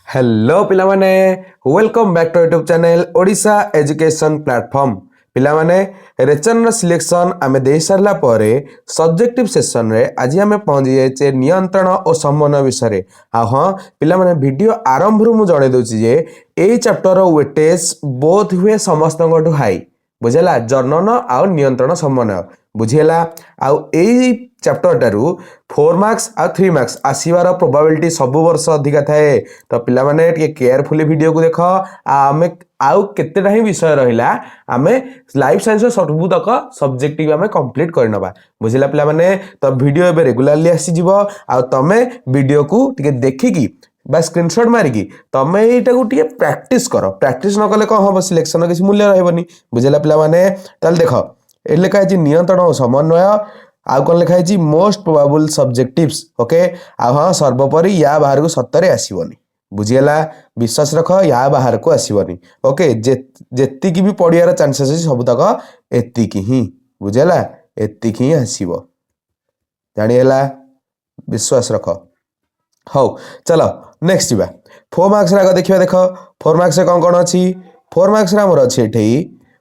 Hello पिला माने welcome back to YouTube channel Odisha education platform पिला माने रेचन सिलेक्शन आमे दे सारला परे सब्जेक्टिव सेशन रे आज आमे पहुंच जाइए नियंत्रण और समन्वय विषय रे हाँ पिला माने वीडियो आरंभ रु मु जणे दोची जे एई चैप्टर वेटेज बोथ हुए समस्त हाई बुझेला जनन आउ नियंत्रण समन्वय बुझेला आउ एई चैप्टर टारू 4 मार्क्स आ 3 मार्क्स आसीबार प्रोबेबिलिटी सब वर्ष अधिका थाए तो पिला माने टिके केयरफुली वीडियो को देख आमे आउ केतेटा ही विषय रहिला आमे लाइफ साइंस सबु तक सब्जेक्टिव आमे कंप्लीट करनबा बुझिला पिला माने तो वीडियो एबे रेगुलरली आसी जिवो आ तमे वीडियो को टिके देखिकी बा स्क्रीनशॉट मारिकी तमे एटा को टिके प्रैक्टिस करो प्रैक्टिस न कले कौन हम सिलेक्शन किसी मूल्य रहबनी बुझिला पिला माने ताल देख ए लिखा है नियंत्रण और समन्वय आउ कौन लिखा है मोस्ट प्रोबेबल सब्जेक्टिव्स ओके आ हाँ सर्वोपरि या बाहर को सत्तरे आसीबनी बुझीगला विश्वास रख या बाहर को आसीबनी ओके जेति की भी पड़ियार चांसेस अछि सब तक एतिकी ही बुझेला एतिकी ही आसीबो जानिएला विश्वास रख हौ चलो नेक्स्ट जीवा 4 मार्क्स रे देखिबा देख 4 मार्क्स रे कौन अछि 4 मार्क्स रे हमर अछि एठै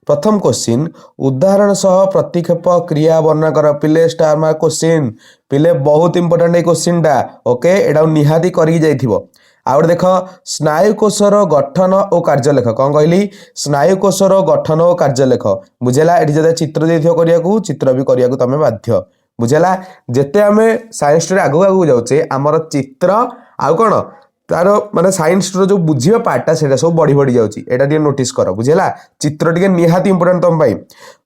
प्रथम क्वेश्चन उदाहरण सह प्रतिक्षेप क्रिया वर्णना कर पिले स्टार मार्क क्वेश्चन पिले बहुत इंपोर्टेंट ए क्वेश्चन टा ओके एडा निहाती करी जाइथिबो आउ देख स्नायु कोशर गठन और कार्य लेख कौन कहली स्नायु कोशर गठन और कार्य लेख बुझेला एठी जदे चित्र देथियो करिया को चित्र भी करिया को तमे बाध्य बुझेला जेते आमे साइंस रे आगु आगु जाउचे हमर चित्र आउ कोन तार माने साइंस रो जो बुझिबा पार्टटा सेटा सब बढ़ी बढ़ी जाउची एटा टे नोटिस करो बुझेला चित्र टिके निहाती इंपोर्टेंट तम भाई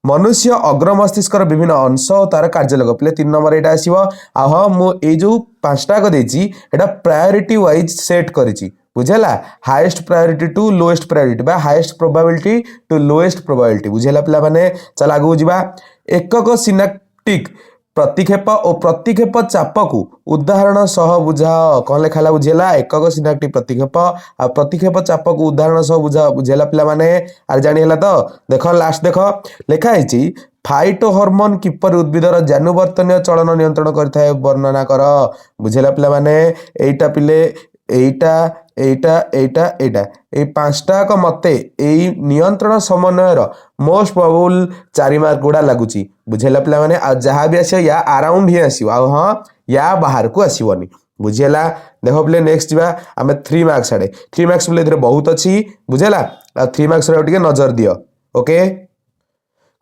मनुष्य अग्र मस्तिष्क विभिन्न अंश और तार कार्य लग प्ले 3 नंबर एटा आसीबो आ हां मु ए जो पांचटा को देची एटा प्रायोरिटी वाइज सेट करिची बुझेला highest priority to lowest priority बा highest probability to lowest probability बुझेला पिला माने चल आगु जिबा एकक सिनेप्टिक प्रतिक्षेप और प्रतिक्षेप चाप को उदाहरण सह बुझा कौन लिखा बुझेला एकक सिनेप्टिक प्रतिक्षेप आ प्रतिक्षेप चाप को उदाहरण सह बुझा बुझेला पिला माने आर जानिला तो देख लास्ट देख लिखा है फाइटो हार्मोन किपर उद्भिदर जानुवर्तनीय चलन नियंत्रण करथाय वर्णना कर बुझेला पिला माने एटा पिले एटा एटा एटा एटा ए पांचटा को मते एई नियंत्रण समन्वयर मोस्ट प्रोबेबल 4 मार्क गुडा लागुची बुझेला पिला माने आ जहां भी आसे या अराउंड ही आसीबो आ हां या बाहर को आसीबोनी बुझेला देखो प्ले नेक्स्ट जीवा हमें 3 मार्क्स आडे 3 मार्क्स प्ले इधर बहुत अच्छी बुझेला आ 3 मार्क्स रे टिके नजर दियो ओके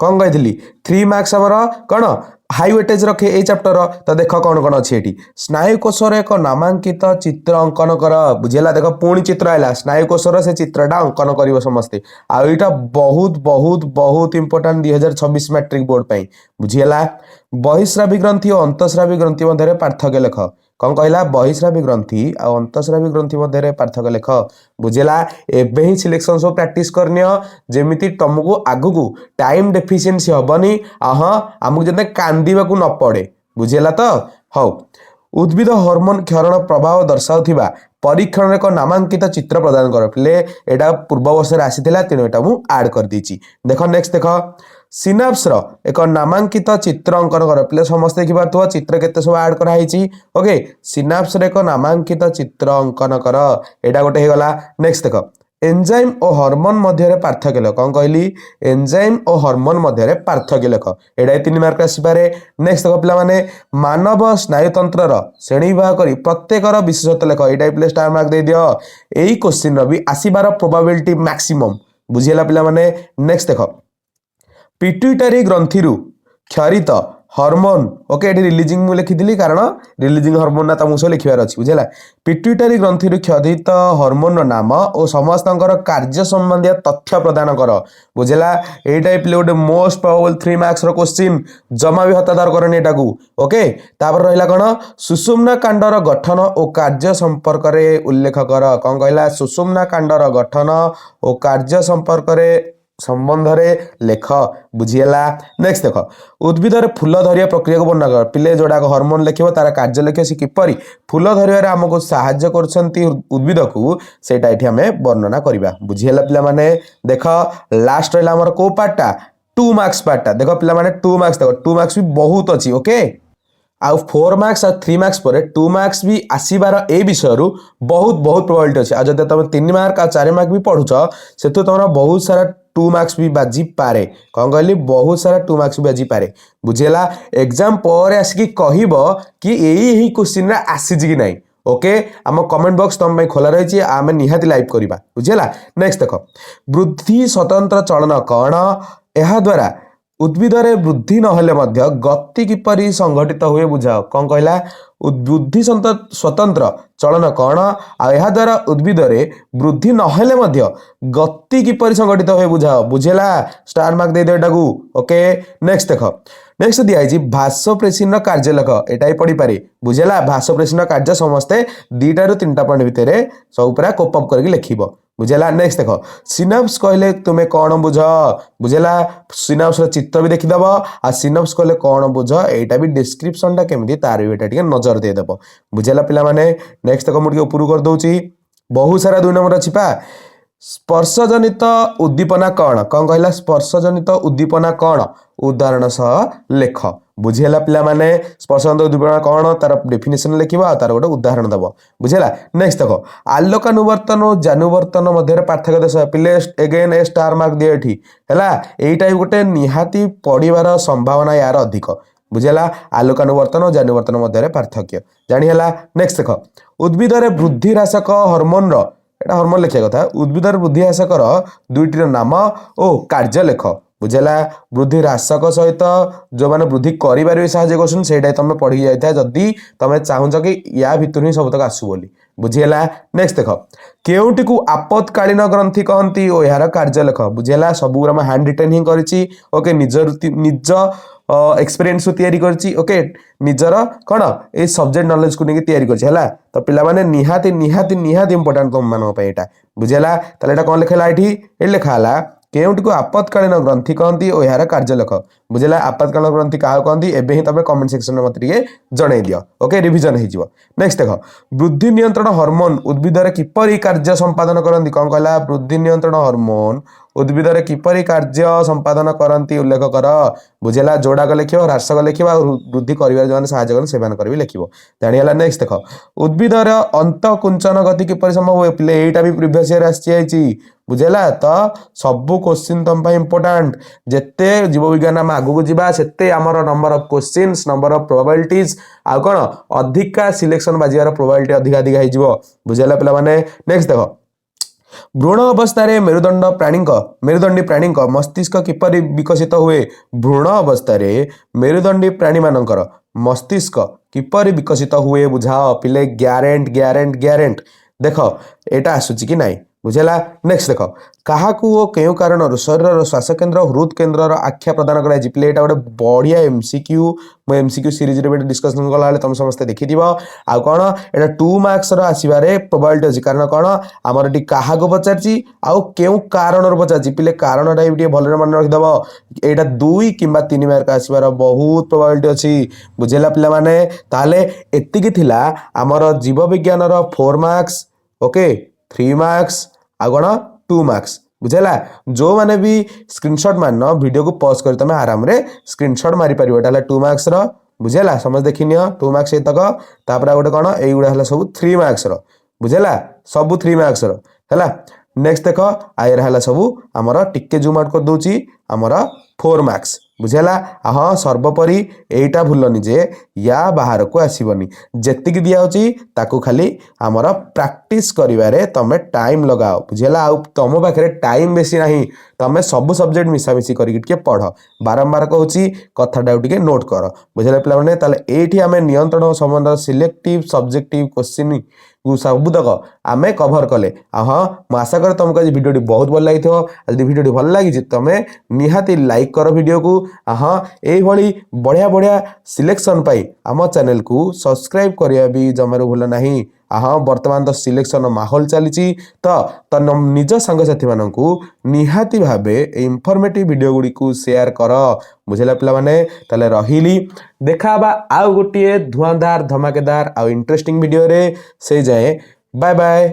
कौन कही 3 मार्क्स हमर कौन हाई वेटेज रखे ए चैप्टर तो देख कौन कौन अच्छी एटी स्नायु कोशर एक नामांकित चित्र अंकन कर बुझेला देख पुणी चित्र आइला स्नायु कोशर से चित्रटा अंकन कर समस्ते आ एटा बहुत बहुत बहुत इंपोर्टेंट 2026 मैट्रिक बोर्ड पे बुझेला बहिस्रावी ग्रंथि और अंतस्रावी ग्रंथि मध्य पार्थक्य लेख कौन कहला बहिस्रावी ग्रंथि और अंतस्रावी ग्रंथि मध्य पार्थक्य लेख बुझेला एबे ही सिलेक्शन सब प्रैक्टिस करनियो जेमिति तुमको आगु को टाइम डेफिशिएंसी हबनी हाँ आमको जते कांदीबा को न पड़े बुझेला तो हौ उद्भिद हार्मोन क्षरण प्रभाव दर्शाउथिबा परीक्षण एक नामांकित चित्र प्रदान कर प्ले एटा पूर्व वर्ष रे आसीथिला तेनो एटा मु ऐड कर दीची देखो नेक्स्ट देखो सिनाप्स रो एक नामांकित चित्र अंकन कर प्ले समस्त देखि पारथुवा चित्र केते सब ऐड करा हिची ओके सिनाप्स रे एक नामांकित चित्र अंकन कर एटा गोटे हे गला नेक्स्ट देखो एंजाइम और हार्मोन मध्य पार्थक्य लेख कौन कहली एंजाइम और हार्मोन मध्य पार्थक्य लेख एटा 3 मार्क आसीपारे नेक्स्ट देख पिला माने मानव स्नायुतंत्र श्रेणी विभाग करी प्रत्येकर विशेषत्व लेख एटा प्ले स्टार मार्क दे दियो एई क्वेश्चन रो भी आसीबार प्रोबेबिलिटी मैक्सिमम बुझियला पिला माने नेक्स्ट देख पिट्यूटरी ग्रंथि रु क्षरित हार्मोन ओके एटी रिलीजिंग मु लिखिदिली कारण रिलीजिंग हार्मोन ना तमु सो लिखिबार अछि बुझेला पिट्यूटरी ग्रंथि रु क्षरित हार्मोन रो नाम और समस्तंकर कार्य संबंधी तथ्य प्रदान कर बुझेला ए टाइप ले गोटे मोस्ट प्रोबेबल 3 मार्क्स रो क्वेश्चन जमा भी हतादार करनी एटा को ओके तापर रहिला कोन सुषुम्ना कांडर गठन और कार्य संपर्क रे उल्लेख कर कोन कहला सुषुम्ना कांडर गठन और कार्य संपर्क रे संबंध रे लेख बुझिएला नेक्स्ट देख उद्भिदर फूल धरिया प्रक्रिया को वर्णना कर पिले जोड़ा हार्मोन लिखिबो तार कार्य लिखियो से किपरि फूल धरिया रे हमको सहाय्य करछंती उद्भिद को सेटा एठी हमें वर्णना करिबा बुझिएला पिला माने देख लास्ट रहला हमर को पार्टटा 2 मार्क्स पार्टटा देखो पिला माने 2 मार्क्स देखो 2 मार्क्स भी बहुत अछि ओके आउ 4 मार्क्स और 3 मार्क्स पर 2 मार्क्स भी आसीबार ए विषय बहुत बहुत प्रोबेबिलिटी अच्छे। आज तुम 3 मार्क और 4 मार्क भी पढ़ुच से तुम बहुत सारा 2 मार्क्स भी बाजी पारे। कौन कहली बहुत सारा 2 मार्क्स भी बाजी पारे। बुझेला एग्जाम पर आसिक कहब कि यही क्वेश्चन आसी कि नहीं। ओके आम कमेंट बॉक्स तुम खोला रही आम निहाती लाइव करवा। बुझेला नेक्स्ट देख वृद्धि स्वतंत्र चलन कौन यह द्वारा उद्भिद वृद्धि नहेले गति किपरि संघटित हुए बुझाओ। कौन कहला वृद्धि स्वतंत्र चलन कौन आ द्वारा उद्भिद वृद्धि नहेले गति किपरि संघटित हुए बुझाओ। बुझेला स्टार मार्क दे दो। ओके नेक्स्ट देख नेक्स्ट दिखाई भाषप्रेषण कार्य लेख एटा पढ़ी पारे। बुझेला भाषप्रेषण कार्य समस्ते 2 टा 3 टा पॉइंट भितर सब पूरा कोपअप करके लिखिब। बुझेला नेक्स्ट देख सिनाप्स कहले तुम्हें कौन बुझ। बुझेला सिनाप्स चित्र भी देखीदेव आ सिनाप्स कहले कौन बुझ एटा भी डिस्क्रिप्शन टा केमती तार भी एटा नजर देदेव। बुझेला पिला माने नेक्स्ट देख मुझे ऊपर कर दूची बहुत सारा 2 नंबर अच्छी पा स्पर्शजनित उद्दीपना कौन। कौन कहला स्पर्शजनित उद्दीपना कौन उदाहरण सह लेख। बुझेला पिला माने स्पर्शजनित उद्दीपना कौन तार डेफिनेशन लिखा तार गोटे उदाहरण दब। बुझेला नेक्स्ट देख आलोकानुवर्तन और जानुवर्तन मध्य पार्थक्य दस पिले एगेन ए स्टार मार्क दिए एटा गोटे निहाती पढ़ार संभावना यार अधिक। बुझेला आलोकानुवर्तन और जानुवर्तन मध्य पार्थक्य जानीला। नेक्स्ट देख उद्भिद वृद्धि ह्रासक हर्मोन एटा हर्मोन लिखा कथा उद्भिद वृद्धि ह्रासकर 2टी नाम ओ कार्य लेख। बुझेला वृद्धि ह्रासक सहित जो मैंने वृद्धि कर साहय तुम पढ़ी जाए जदि तुम चाहूच कि या भितर ही सब तक आसू बोली। बुझेला नेक्स्ट देख केउटी को आपत्कालीन ग्रंथि कहती और यार कार्य लेख। बुझेला सब हैंड रिटेन ही करी। ओके निज एक्सपीरियंस तैयारी करछि। ओके निजर कौन ये सब्जेक्ट नॉलेज को लेकिन तैयारी करछि हला तो पिला माने निहाती निहाती निहाती इंपोर्टेंट तुम मान एटा। बुझेला ताले एटा कौन लिखला ये लिखा हला केउटी को आपत्कालीन ग्रंथि कहती और यार कार्य लेख। बुझेला आपत्कालीन ग्रंथि क्या कहती एबे ही तुम कमेंट सेक्शन में मत जणै दियो। ओके रिविजन हो नेक्स्ट देख वृद्धि नियंत्रण हार्मोन उद्भिद किपरि कार्य संपादन करती। कौन कहला वृद्धि नियंत्रण हार्मोन उद्भिद किपरि कार्य संपादन करती उल्लेख कर। बुझेला जोड़ाक लिख ह्रासक लिख वृद्धि कर साहय भी लिख जानीला। नेक्स्ट देख उद्भिद अंतकुंचन गति किपरि संभव हुए पिले एटा भी प्रीवियस ईयर आसी। बुझेला तो सबू क्वेश्चन तुम इंपोर्टेंट जिते जीव विज्ञान आम आगू जावा से आमर number of questions number of probabilities आ कौन अधिका सिलेक्शन बाजार प्रोबेबिलिटी अधिक अधिक हो। बुझेला पिला माने नेक्स्ट देख भ्रूण अवस्था मेरुदंडी प्राणी मस्तिष्क किपरि विकसित हुए। भ्रूण अवस्था मेरुदंडी प्राणी मानकर मस्तिष्क किपरि विकसित हुए बुझाओ पिले ग्यारेंट देख एटा आसुची कि नाई। बुझेला नेक्स्ट देख क्या क्यों कारण शरीर श्वास केन्द्र हृद केन्द्र आख्या प्रदान कर पिले गोटे बढ़िया एमसीक्यू मो एमसीक्यू सीरीज डिस्कसन कला तुम समस्त देखी आ कौन एटा 2 मार्क्स आसबारे प्रोबेबिलिटी अच्छी कारण कौन आमर ये क्या पचार आउ क्यों कारण पचार पिले कारणटा भी भल मन रखिदेव यहाँ 2 किंबा 3 मार्क आसबार बहुत प्रोबेबिलिटी अच्छी। बुझेला पिला माने ताले एतिकी थिला आमर जीव विज्ञान 4 मार्क्स ओके 3 मार्क्स आ कौन 2 मार्क्स। बुझेला जो मैंने भी स्क्रीनशॉट मान वीडियो को पॉज कर तुम आराम रे स्क्रीनशॉट मारी पार एटा 2 मार्क्स रो। बुझेला समझ देखी नियो 2 मार्क्स तक तापर गोटे कौन युवा सब 3 मार्क्स रो। बुझेला सब 3 मार्क्स रो है। नेक्स्ट देख आयर है सब आमर टिके जूम आउट कर दूची आमर 4 मार्क्स। बुझेला हाँ सर्वोपरि एटा भूलनी जे या बाहर को आसबनी जेतिक दिखाई ताकू खाली आमर प्रैक्टिस करिवारे तमे टाइम लगाओ। बुझेला आउ तुम पाखे टाइम बेसी नहीं तमे सब सब्जेक्ट मिसामिशी करके पढ़ बारंबार कहूँ कथाटा टे नोट कर। बुझेला पिला माने ताले एठी आमे नियंत्रण संबंध सिलेक्टिव सब्जेक्टिव क्वेश्चन सबुतक आम कभर कले। हाँ मुझे आशा कर तुमको आज भिडियो बहुत भल लगी आज भिडियो भल लगी तुम्हें निहाती लाइक कर वीडियो को। हाँ यही बढ़िया बढ़िया सिलेक्शन पाई आम चैनल को सब्सक्राइब करने भी जमार भूल नहीं। हाँ बर्तमान तो सिलेक्शन माहौल चली तो निज सांगसाथी मानक निहाती भावे इनफॉर्मेटिव वीडियो गुड़ी को शेयर कर। बुझेला पिला माने ताले रहिली देखा आउ गोटे धुआंधार धमाकेदार आउ इंटरेस्टिंग वीडियो रे से जाए बाय बाय।